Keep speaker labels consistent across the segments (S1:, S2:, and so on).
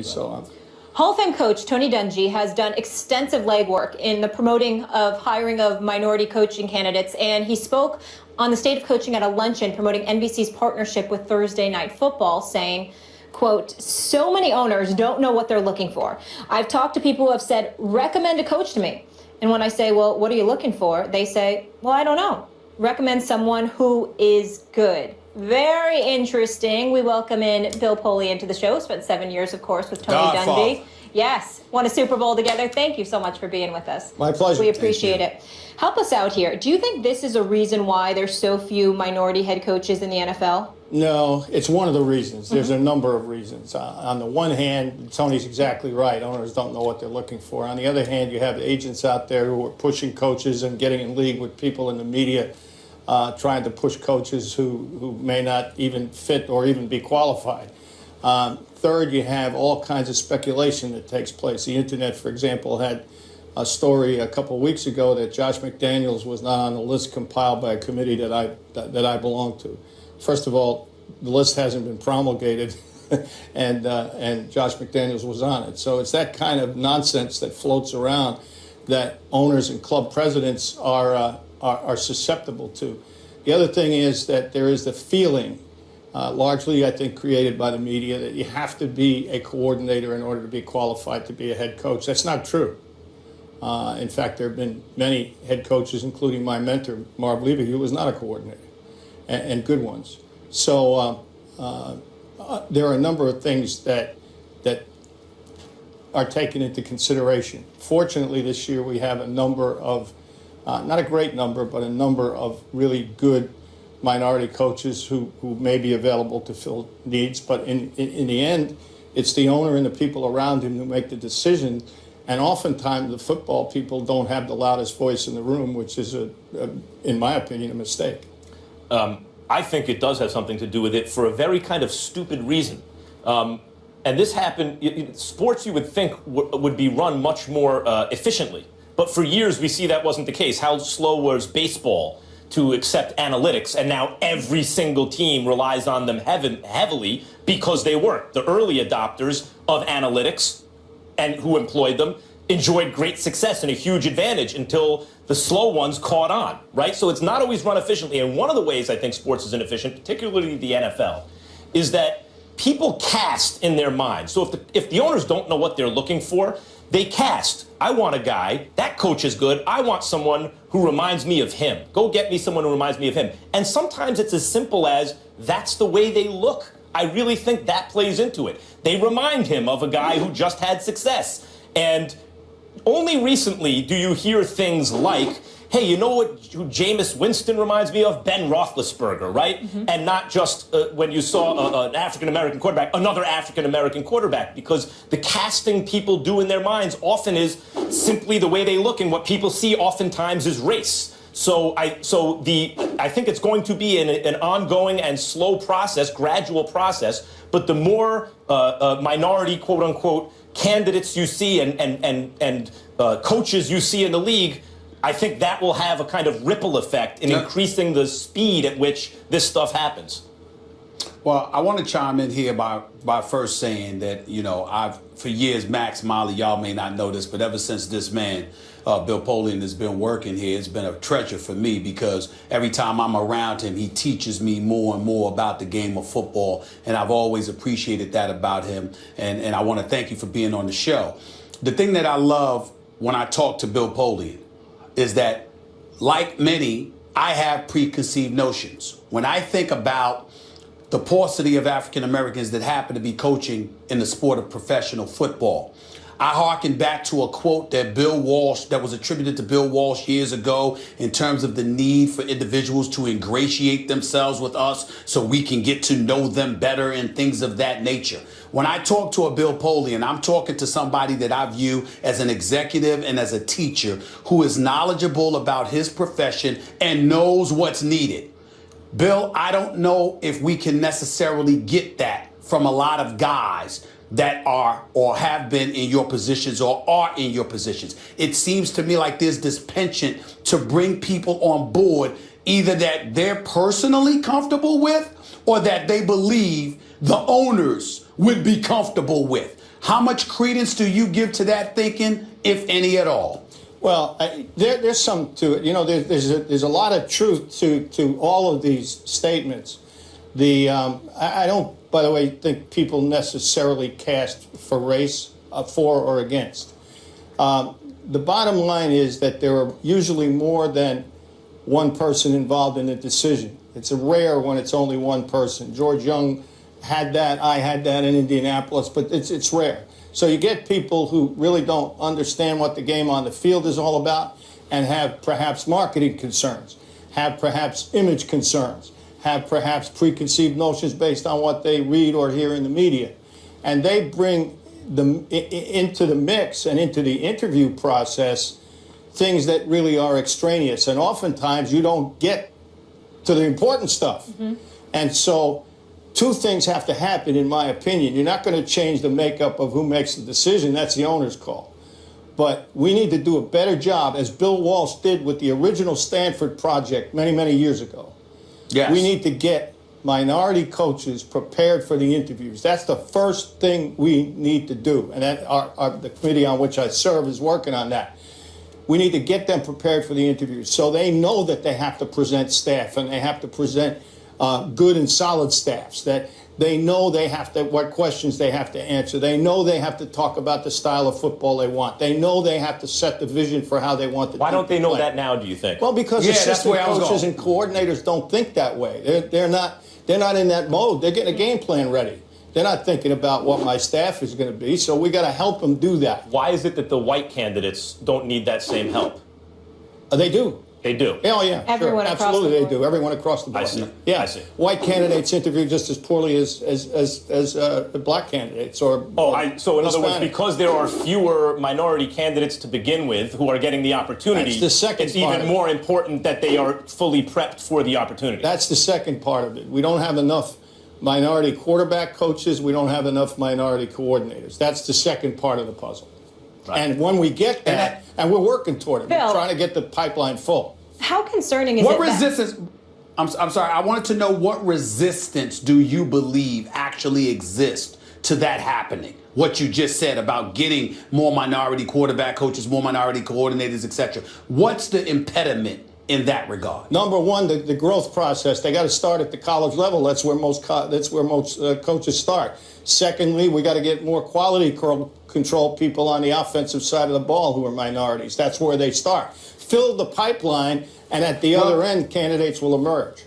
S1: So
S2: Hall of Fame coach Tony Dungy has done extensive legwork in the promoting of hiring of minority coaching candidates, and he spoke on the state of coaching at a luncheon promoting NBC's partnership with Thursday Night Football, saying, quote, "So many owners don't know what they're looking for. I've talked to people who have said, recommend a coach to me. And when I say, well, what are you looking for? They say, well, I don't know. Recommend someone who is good." Very interesting. We welcome in Bill Poley into the show. Spent 7 years, of course, with Tony Dungy. Yes, won a Super Bowl together. Thank you so much for being with us.
S1: My pleasure.
S2: We appreciate it. Help us out here. Do you think this is a reason why there's so few minority head coaches in the NFL?
S1: No, it's one of the reasons. There's a number of reasons. On the one hand, Tony's exactly right. Owners don't know what they're looking for. On the other hand, you have agents out there who are pushing coaches and getting in league with people in the media trying to push coaches who may not even fit or even be qualified. Third, you have all kinds of speculation that takes place. The internet, for example, had a story a couple of weeks ago that Josh McDaniels was not on the list compiled by a committee that I belong to. First of all, the list hasn't been promulgated, and Josh McDaniels was on it. So it's that kind of nonsense that floats around that owners and club presidents are susceptible to. The other thing is that there is the feeling, largely I think created by the media, that you have to be a coordinator in order to be qualified to be a head coach. That's not true. In fact, there have been many head coaches, including my mentor, Marv Levy, who was not a coordinator, and good ones. So there are a number of things that are taken into consideration. Fortunately, this year we have a number of, not a great number, but a number of really good minority coaches who may be available to fill needs. But in the end, it's the owner and the people around him who make the decision. And oftentimes the football people don't have the loudest voice in the room, which is, in my opinion, a mistake.
S3: I think it does have something to do with it for a very kind of stupid reason. And this happened, sports you would think would be run much more efficiently. But for years we see that wasn't the case. How slow was baseball to accept analytics, and now every single team relies on them heavily because they work. The early adopters of analytics and who employed them enjoyed great success and a huge advantage until the slow ones caught on, right? So it's not always run efficiently. And one of the ways I think sports is inefficient, particularly the NFL, is that people cast in their minds. So if the owners don't know what they're looking for, they cast. I want a guy, that coach is good. I want someone who reminds me of him. Go get me someone who reminds me of him. And sometimes it's as simple as that's the way they look. I really think that plays into it. They remind him of a guy who just had success. And only recently do you hear things like, hey, you know who Jameis Winston reminds me of? Ben Roethlisberger, right? And not just when you saw an African-American quarterback, another African-American quarterback, because the casting people do in their minds often is simply the way they look, and what people see oftentimes is race. So I think it's going to be an ongoing and slow process, gradual process, but the more minority, quote unquote, candidates you see and coaches you see in the league, I think that will have a kind of ripple effect in increasing the speed at which this stuff happens.
S4: Well, I want to chime in here by first saying that, you know, for years, Max Molly, y'all may not know this, but ever since this man, Bill Poley, has been working here, it's been a treasure for me, because every time I'm around him, he teaches me more and more about the game of football. And I've always appreciated that about him. And I want to thank you for being on the show. The thing that I love when I talk to Bill Poley is that, like many, I have preconceived notions. When I think about the paucity of African Americans that happen to be coaching in the sport of professional football, I hearken back to a quote that was attributed to Bill Walsh years ago, in terms of the need for individuals to ingratiate themselves with us so we can get to know them better and things of that nature. When I talk to a Bill Poley, and I'm talking to somebody that I view as an executive and as a teacher who is knowledgeable about his profession and knows what's needed, Bill, I don't know if we can necessarily get that from a lot of guys that are or have been in your positions or are in your positions. It seems to me like there's this penchant to bring people on board, either that they're personally comfortable with or that they believe the owners would be comfortable with. How much credence do you give to that thinking, if any at all?
S1: Well, there's some to it. You know, there's a lot of truth to all of these statements. I don't, by the way, think people necessarily cast for race, for or against. The bottom line is that there are usually more than one person involved in the decision. It's rare when it's only one person. George Young had that. I had that in Indianapolis, but it's rare. So you get people who really don't understand what the game on the field is all about and have perhaps marketing concerns, have perhaps image concerns, have perhaps preconceived notions based on what they read or hear in the media. And they bring into the mix and into the interview process things that really are extraneous. And oftentimes you don't get to the important stuff. Mm-hmm. And so two things have to happen, in my opinion. You're not going to change the makeup of who makes the decision. That's the owner's call. But we need to do a better job, as Bill Walsh did with the original Stanford project many, many years ago.
S4: Yes.
S1: We need to get minority coaches prepared for the interviews. That's the first thing we need to do. And that the committee on which I serve is working on that. We need to get them prepared for the interviews so they know that they have to present staff and they have to present good and solid staffs, that they know they have to, what questions they have to answer. They know they have to talk about the style of football they want. They know they have to set the vision for how they want the
S3: Why don't they know
S1: play.
S3: that now, do you think?
S1: Well, because assistant coaches and coordinators don't think that way. They're not in that mode. They're getting a game plan ready. They're not thinking about what my staff is going to be, so we got to help them do that.
S3: Why is it that the white candidates don't need that same help?
S1: They do.
S3: They do.
S1: Oh, yeah.
S2: Everyone
S1: sure.
S2: across
S1: Absolutely,
S2: the
S1: they
S2: board.
S1: do. Everyone across the board.
S3: I see.
S1: Yeah.
S3: I see.
S1: White candidates interview just as poorly as black candidates so in
S3: other words, because there are fewer minority candidates to begin with who are getting the opportunity,
S1: That's the second
S3: it's
S1: part
S3: even
S1: of it.
S3: more important that they are fully prepped for the opportunity.
S1: That's the second part of it. We don't have enough minority quarterback coaches. We don't have enough minority coordinators. That's the second part of the puzzle. Right. And when we get that, and we're working toward it,
S2: Bill,
S1: we're trying to get the pipeline full.
S2: How concerning is
S4: What
S2: it?
S4: resistance? I'm sorry. I wanted to know, what resistance do you believe actually exists to that happening? What you just said about getting more minority quarterback coaches, more minority coordinators, etc. What's the impediment in that regard?
S1: Number one, the growth process. They got to start at the college level. That's where most coaches start. Secondly, we got to get more quality control people on the offensive side of the ball who are minorities. That's where they start. Fill the pipeline, and at the other end, candidates will emerge.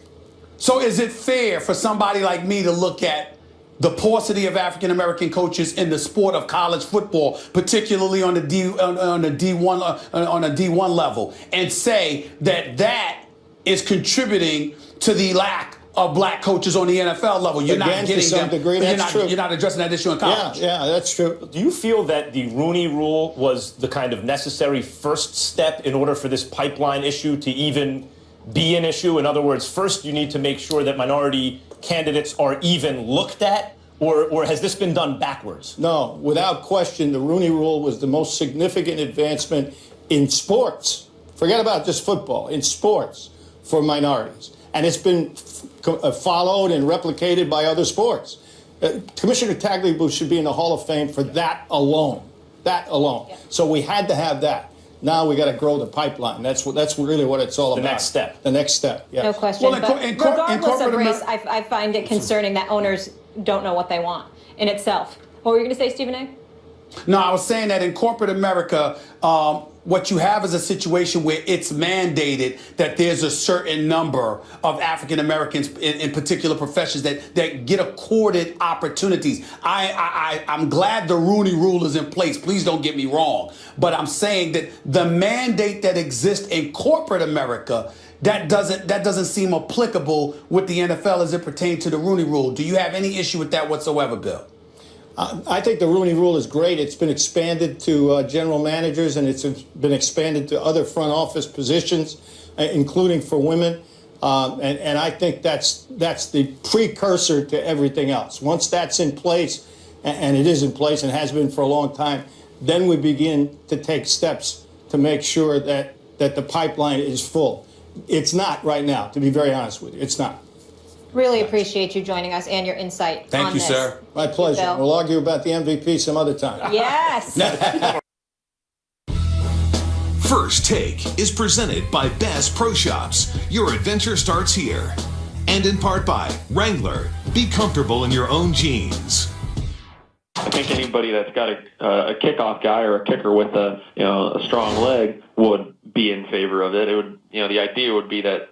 S4: So is it fair for somebody like me to look at the paucity of African American coaches in the sport of college football, particularly on a D1 level, and say that is contributing to the lack of black coaches on the NFL level? You're
S1: Again,
S4: not getting
S1: to some
S4: them.
S1: degree, that's true.
S4: You're not addressing that issue in college.
S1: Yeah, that's true.
S3: Do you feel that the Rooney Rule was the kind of necessary first step in order for this pipeline issue to even be an issue? In other words, first you need to make sure that minority candidates are even looked at, or has this been done backwards?
S1: No, without question, the Rooney Rule was the most significant advancement in sports. Forget about just football, in sports for minorities. And it's been followed and replicated by other sports. Commissioner Tagliabue should be in the Hall of Fame for that alone. That alone. Yeah. So we had to have that. Now we got to grow the pipeline. That's really what it's all about.
S3: The next step.
S1: The next step. Yes.
S2: No question.
S4: Well,
S2: but regardless of race, I find it concerning that owners don't know what they want in itself. What were you going to say, Stephen A.?
S4: No, I was saying that in corporate America, what you have is a situation where it's mandated that there's a certain number of African Americans in particular professions that get accorded opportunities. I'm glad the Rooney Rule is in place. Please don't get me wrong. But I'm saying that the mandate that exists in corporate America, that doesn't seem applicable with the NFL as it pertains to the Rooney Rule. Do you have any issue with that whatsoever, Bill?
S1: I think the Rooney Rule is great. It's been expanded to general managers, and it's been expanded to other front office positions, including for women. And I think that's the precursor to everything else. Once that's in place, and it is in place and has been for a long time, then we begin to take steps to make sure that the pipeline is full. It's not right now, to be very honest with you. It's not.
S2: Really appreciate you joining us and your insight.
S4: Thank you,
S2: this.
S4: sir.
S1: My pleasure.
S2: Bill.
S1: We'll argue about the MVP some other time.
S2: Yes.
S5: First Take is presented by Bass Pro Shops. Your adventure starts here. And in part by Wrangler. Be comfortable in your own jeans.
S6: I think anybody that's got a kickoff guy or a kicker with a strong leg would be in favor of it. It would, the idea would be that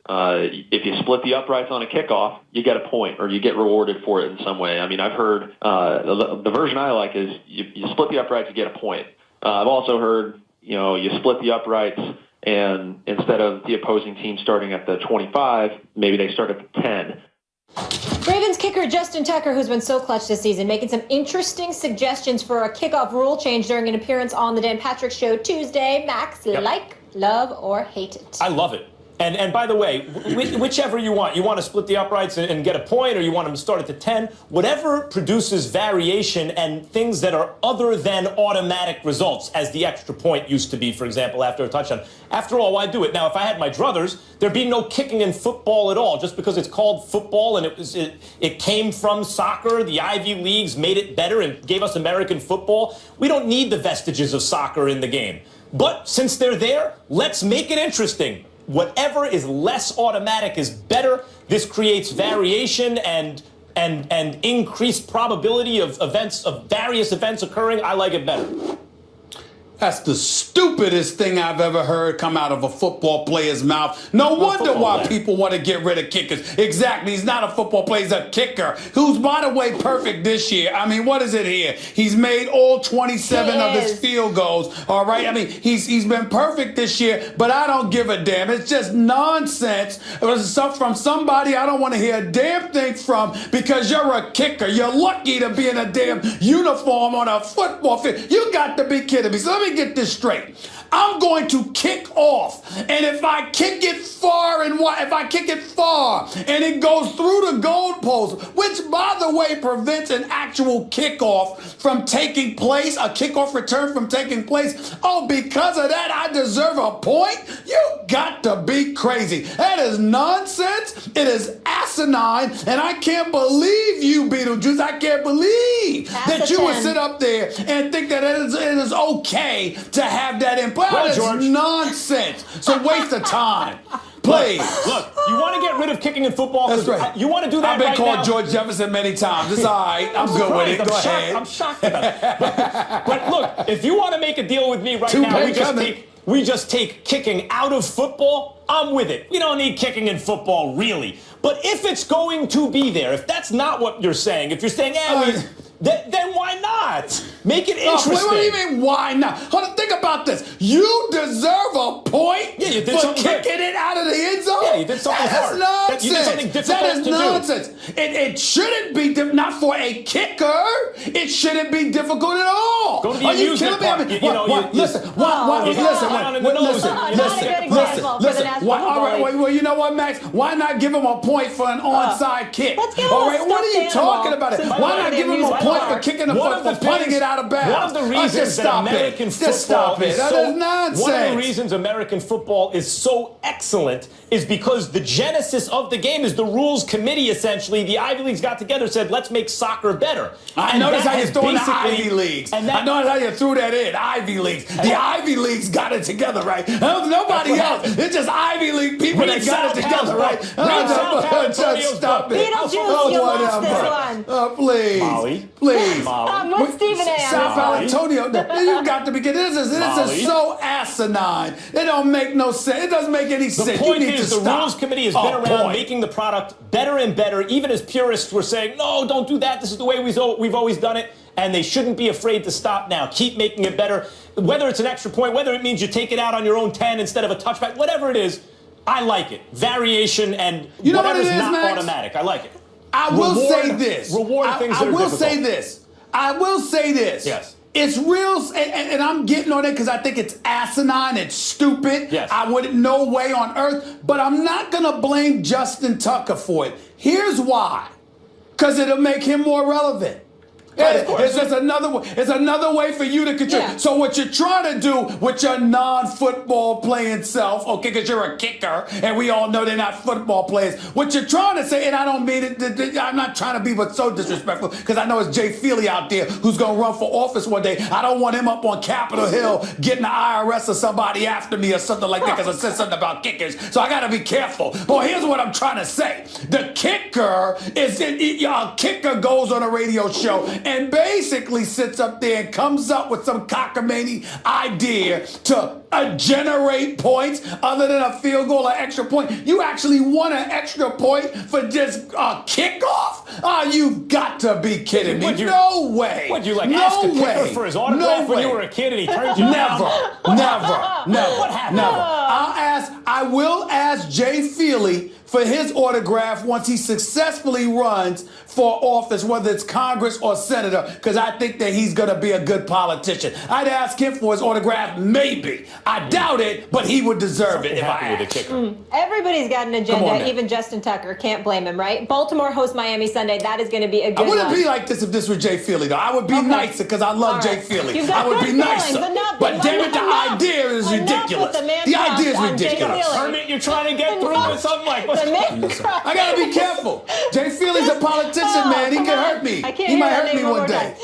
S6: if you split the uprights on a kickoff, you get a point or you get rewarded for it in some way. I mean, I've heard the version I like is you split the uprights, you get a point. I've also heard you split the uprights and instead of the opposing team starting at the 25, maybe they start at the 10.
S2: Ravens kicker Justin Tucker, who's been so clutch this season, making some interesting suggestions for a kickoff rule change during an appearance on the Dan Patrick Show Tuesday. Max, like, love, or hate it?
S3: I love it. And by the way, whichever you want to split the uprights and get a point, or you want them to start at the 10, whatever produces variation and things that are other than automatic results, as the extra point used to be, for example, after a touchdown. After all, why do it? Now, if I had my druthers, there'd be no kicking in football at all, just because it's called football and it came from soccer. The Ivy Leagues made it better and gave us American football. We don't need the vestiges of soccer in the game. But since they're there, let's make it interesting. Whatever is less automatic is better. This creates variation and increased probability of various events occurring. I like it better.
S4: That's the stupidest thing I've ever heard come out of a football player's mouth. No wonder why people want to get rid of kickers. Exactly. He's not a football player. He's a kicker who's, by the way, perfect this year. I mean, what is it here? He's made all 27 of his field goals. All right. I mean, he's been perfect this year, but I don't give a damn. It's just nonsense from somebody I don't want to hear a damn thing from because you're a kicker. You're lucky to be in a damn uniform on a football field. You got to be kidding me. So let me get this straight. I'm going to kick off, and if I kick it far and it goes through the goalpost, which by the way prevents an actual kickoff from taking place, a kickoff return from taking place. Oh, because of that, I deserve a point? You got to be crazy. That is nonsense. It is asinine, and I can't believe you, Beetlejuice. I can't believe that you would sit up there and think that it is okay to have that in place.
S3: Well,
S4: that is
S3: George.
S4: Nonsense. It's a waste of time. Please.
S3: Look, you want to get rid of kicking in football?
S4: That's right.
S3: You want to do that
S4: I've been
S3: right
S4: called
S3: now?
S4: George Jefferson many times. It's all right. I'm good with it. Go ahead.
S3: I'm shocked about it. But look, if you want to make a deal with me right now, we just take kicking out of football. I'm with it. We don't need kicking in football, really. But if it's going to be there, if that's not what you're saying, if you're saying, then why not? Make it interesting.
S4: What do you mean, why not? Hold on, think about this. You deserve a point
S3: you did
S4: for kicking it out of the end zone?
S3: Yeah, you did something hard.
S4: Nonsense.
S3: You did something difficult
S4: That is
S3: to
S4: nonsense. It shouldn't be, not for a kicker, it shouldn't be difficult at all.
S3: Go to the amusement park.
S4: Listen. Well, you know what, Max? Why not give him a point for an onside kick?
S2: Let's give him
S4: all
S2: a
S4: right, what are you talking about? Why not give him a point for kicking the foot, for punting it out of bounds?
S3: One of the reasons that American football is
S4: so nonsense.
S3: One of the reasons American football is so excellent is because the genesis of the game is the rules committee, essentially. The Ivy Leagues got together and said, let's make soccer better.
S4: I noticed how you threw in the Ivy Leagues. I noticed how you threw that in, Ivy Leagues. The Ivy Leagues got it together, right? Nobody else. It's just Ivy League people that got it together, right? Just stop it.
S2: Beetlejuice, you lost this one.
S4: Please.
S3: Molly.
S4: Please.
S2: I'm with Stephen A.
S4: South Antonio. You got to be kidding. This is so asinine. It don't make no sense. It doesn't make any sense.
S3: The point is, the rules committee has been around making the product better and better. Even as purists were saying, no, don't do that. This is the way we've always done it. And they shouldn't be afraid to stop now. Keep making it better. Whether it's an extra point, whether it means you take it out on your own 10 instead of a touchback, whatever it is, I like it. Variation and whatever's not automatic. I like it.
S4: I will say this.
S3: Reward things that are difficult.
S4: I will say this.
S3: Yes.
S4: It's real, and I'm getting on it because I think it's asinine, it's stupid.
S3: Yes.
S4: I wouldn't, no way on earth, but I'm not going to blame Justin Tucker for it. Here's why. Because it'll make him more relevant. It's just another way. It's another way for you to control.
S2: Yeah.
S4: So what you're trying to do with your non-football playing self, okay, because you're a kicker, and we all know they're not football players. What you're trying to say, and I don't mean it. I'm not trying to be but so disrespectful, because I know it's Jay Feely out there who's going to run for office one day. I don't want him up on Capitol Hill getting the IRS or somebody after me or something like that, because I said something about kickers. So I got to be careful. But here's what I'm trying to say: the kicker a kicker goes on a radio show and basically sits up there and comes up with some cockamamie idea to generate points other than a field goal or extra point. You actually want an extra point for just a kickoff? Oh, you've got to be kidding me. No way.
S3: Would you
S4: no
S3: ask a kicker
S4: way.
S3: for his autograph when you were a kid and he turned you down?
S4: Never.
S3: What happened?
S4: Never. I will ask Jay Feely for his autograph once he successfully runs for office, whether it's Congress or senator, because I think that he's going to be a good politician. I'd ask him for his autograph, maybe. I doubt it, but he would deserve it if I
S3: With a
S4: asked.
S3: kicker.
S2: Everybody's got an
S4: Come on
S2: agenda,
S4: now.
S2: even Justin Tucker. Can't blame him, right? Baltimore hosts Miami Sunday. That is going to be a good
S4: I wouldn't
S2: one.
S4: be like this if this was Jay Feely, though. I would be
S2: Okay.
S4: nicer because I love
S2: All
S4: Jay
S2: right.
S4: Feely.
S2: You've got
S4: I would
S2: good
S4: be
S2: feelings.
S4: nicer.
S2: Enough.
S4: But damn it, the
S2: Enough.
S4: idea is
S2: Enough
S4: ridiculous.
S2: with the man
S4: The idea is
S2: crush on Jay
S4: ridiculous.
S2: Feely.
S3: Hermit, you're trying to get through with something like what's
S2: The man crush.
S4: I gotta be careful. Jay Feely's a politician, man. He
S2: come
S4: can
S2: on.
S4: hurt me.
S2: I can't
S4: He
S2: hear
S4: might
S2: that
S4: hurt me
S2: name one
S4: one
S2: more
S4: day.
S2: time.